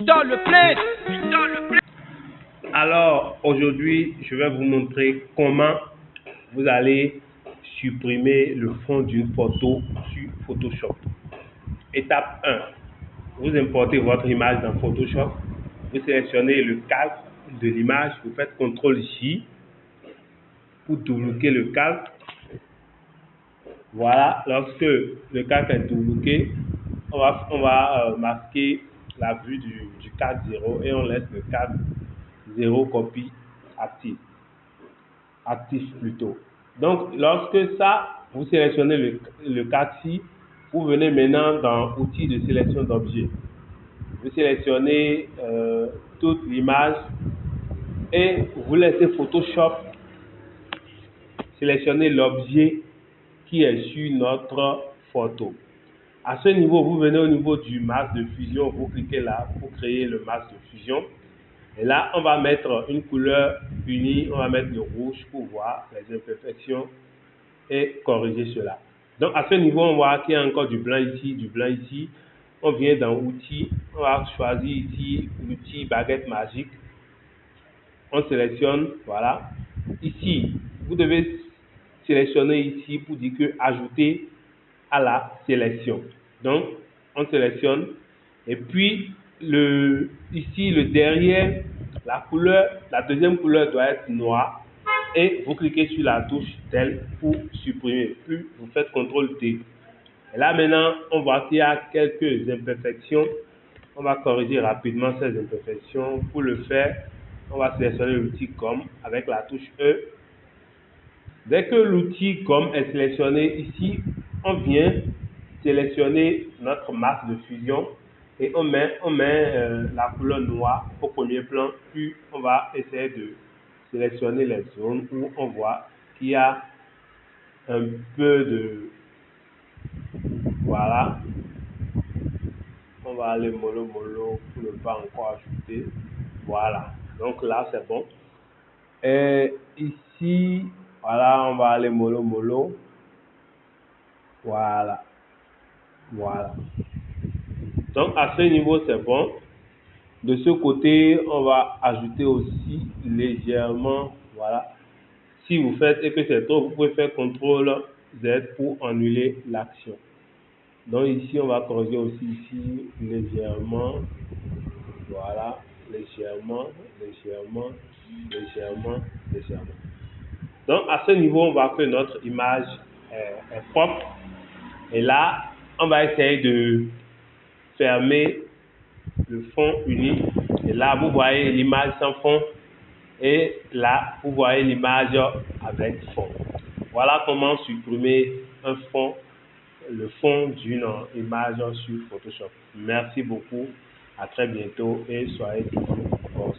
Victor le Play. Alors, aujourd'hui, je vais vous montrer comment vous allez supprimer le fond d'une photo sur Photoshop. Étape 1. Vous importez votre image dans Photoshop. Vous sélectionnez le calque de l'image. Vous faites CTRL-J pour double-cliquer le calque. Voilà. Lorsque le calque est double-cliqué, on va masquer la vue du calque 0 et on laisse le calque 0 copie actif plutôt. Donc, lorsque ça, vous sélectionnez le calque-ci, vous venez maintenant dans outils de sélection d'objets. Vous sélectionnez toute l'image et vous laissez Photoshop sélectionner l'objet qui est sur notre photo. À ce niveau, vous venez au niveau du masque de fusion, vous cliquez là pour créer le masque de fusion. Et là, on va mettre une couleur unie, on va mettre le rouge pour voir les imperfections et corriger cela. Donc à ce niveau, on voit qu'il y a encore du blanc ici, On vient dans outils, on va choisir ici l'outil baguette magique. On sélectionne, voilà. Ici, vous devez sélectionner ici pour dire que ajouter à la sélection. Donc, on sélectionne et puis ici le derrière, la deuxième couleur doit être noire et vous cliquez sur la touche tel pour supprimer. Puis vous faites CTRL-D. Et là maintenant, on voit qu'il y a quelques imperfections. On va corriger rapidement ces imperfections. Pour le faire, on va sélectionner l'outil Comme avec la touche E. Dès que l'outil Comme est sélectionné ici, on vient sélectionner notre masque de fusion et on met la couleur noire au premier plan. Puis on va essayer de sélectionner les zones où on voit qu'il y a un peu de... Voilà. On va aller mollo pour ne pas encore ajouter. Voilà. Donc là, c'est bon. Et ici, voilà, on va aller mollo. Voilà. Donc à ce niveau, c'est bon. De ce côté, on va ajouter aussi légèrement, voilà. Si vous faites et que c'est trop, vous pouvez faire CTRL-Z pour annuler l'action. Donc ici, on va corriger aussi ici légèrement, voilà, légèrement. Donc à ce niveau, on voit que notre image est propre. Et là, on va essayer de fermer le fond uni. Et là, vous voyez l'image sans fond. Et là, vous voyez l'image avec fond. Voilà comment supprimer un fond, le fond d'une image sur Photoshop. Merci beaucoup. À très bientôt et soyez toujours boss.